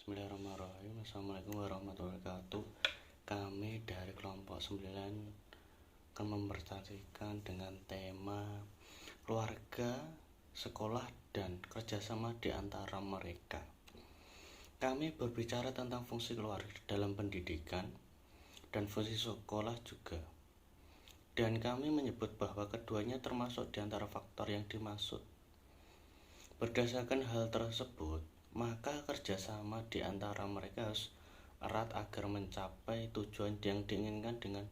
Bismillahirrahmanirrahim. Assalamualaikum warahmatullahi wabarakatuh. Kami dari kelompok 9 akan mempresentasikan dengan tema keluarga, sekolah, dan kerjasama di antara mereka. Kami berbicara tentang fungsi keluarga dalam pendidikan dan fungsi sekolah juga. Dan kami menyebut bahwa keduanya termasuk di antara faktor yang dimaksud. Berdasarkan hal tersebut, maka kerjasama di antara mereka harus erat agar mencapai tujuan yang diinginkan dengan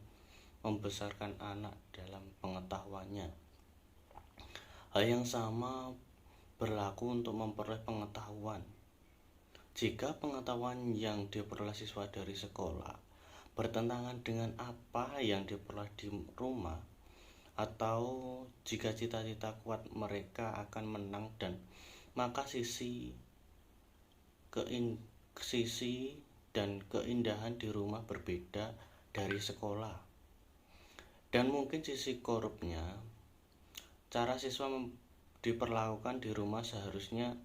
membesarkan anak dalam pengetahuannya. Hal yang sama berlaku untuk memperoleh pengetahuan. Jika pengetahuan yang diperoleh siswa dari sekolah bertentangan dengan apa yang diperoleh di rumah, atau jika cita-cita kuat mereka akan menang, dan maka sisi dan keindahan di rumah berbeda dari sekolah. Dan mungkin sisi korupnya, cara siswa diperlakukan di rumah seharusnya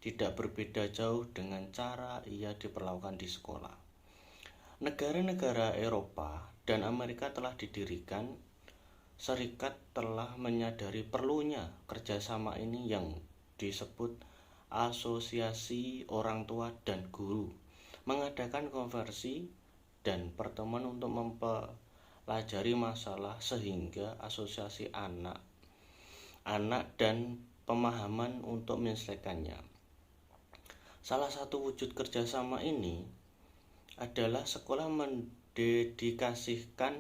tidak berbeda jauh dengan cara ia diperlakukan di sekolah. Negara-negara Eropa dan Amerika telah didirikan. Serikat telah menyadari perlunya kerjasama ini yang disebut Asosiasi Orang Tua dan Guru, mengadakan konversi dan pertemuan untuk mempelajari masalah sehingga asosiasi anak dan pemahaman untuk menyelesaikannya. Salah satu wujud kerjasama ini adalah sekolah mendedikasikan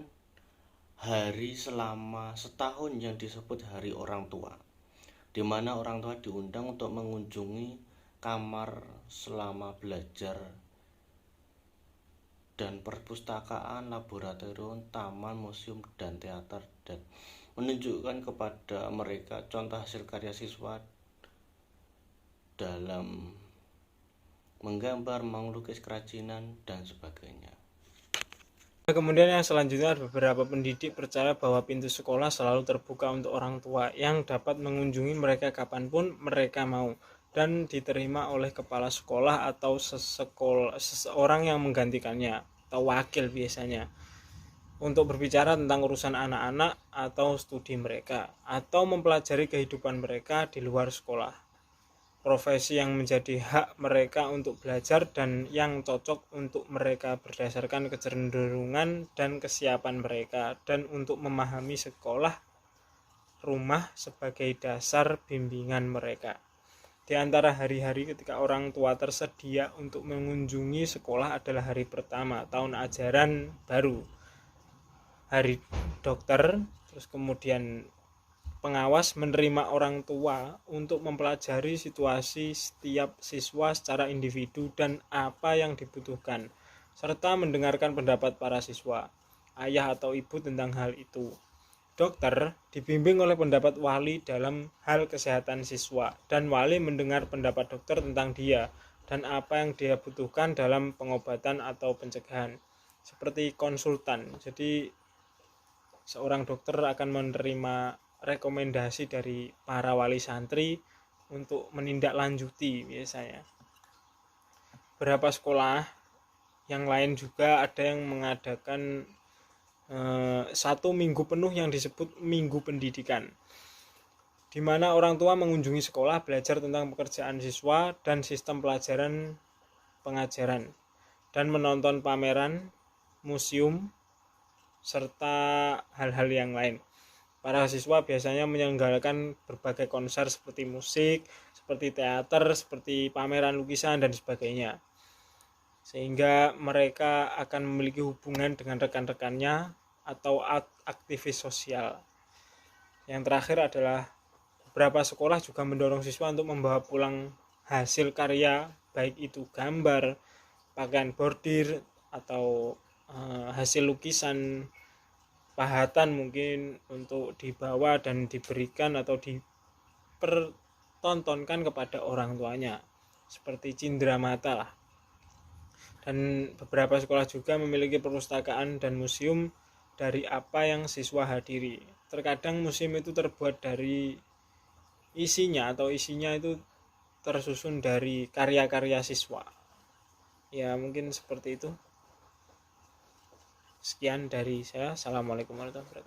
hari selama setahun yang disebut Hari Orang Tua, di mana orang tua diundang untuk mengunjungi kamar selama belajar dan perpustakaan, laboratorium, taman, museum, dan teater, dan menunjukkan kepada mereka contoh hasil karya siswa dalam menggambar, melukis, kerajinan, dan sebagainya. Kemudian yang selanjutnya, beberapa pendidik percaya bahwa pintu sekolah selalu terbuka untuk orang tua yang dapat mengunjungi mereka kapanpun mereka mau dan diterima oleh kepala sekolah atau seseorang yang menggantikannya atau wakil biasanya untuk berbicara tentang urusan anak-anak atau studi mereka atau mempelajari kehidupan mereka di luar sekolah. Profesi yang menjadi hak mereka untuk belajar dan yang cocok untuk mereka berdasarkan kecenderungan dan kesiapan mereka, dan untuk memahami sekolah rumah sebagai dasar bimbingan mereka. Di antara hari-hari ketika orang tua tersedia untuk mengunjungi sekolah adalah hari pertama tahun ajaran baru, hari dokter, terus kemudian pengawas menerima orang tua untuk mempelajari situasi setiap siswa secara individu dan apa yang dibutuhkan, serta mendengarkan pendapat para siswa, ayah atau ibu tentang hal itu. Dokter dibimbing oleh pendapat wali dalam hal kesehatan siswa, dan wali mendengar pendapat dokter tentang dia dan apa yang dia butuhkan dalam pengobatan atau pencegahan, seperti konsultan. Jadi seorang dokter akan menerima rekomendasi dari para wali santri untuk menindaklanjuti biasanya. Beberapa sekolah yang lain juga ada yang mengadakan 1 minggu penuh yang disebut Minggu Pendidikan, di mana orang tua mengunjungi sekolah, belajar tentang pekerjaan siswa dan sistem pelajaran pengajaran, dan menonton pameran, museum, serta hal-hal yang lain. Para siswa biasanya menyelenggarakan berbagai konser seperti musik, seperti teater, seperti pameran lukisan, dan sebagainya. Sehingga mereka akan memiliki hubungan dengan rekan-rekannya atau aktivis sosial. Yang terakhir adalah beberapa sekolah juga mendorong siswa untuk membawa pulang hasil karya, baik itu gambar, pakaian bordir, atau hasil lukisan, pahatan mungkin, untuk dibawa dan diberikan atau dipertontonkan kepada orang tuanya, seperti cindera mata lah. Dan beberapa sekolah juga memiliki perpustakaan dan museum dari apa yang siswa hadiri. Terkadang museum itu terbuat dari isinya itu tersusun dari karya-karya siswa. Ya mungkin seperti itu. Sekian dari saya. Assalamualaikum warahmatullahi wabarakatuh.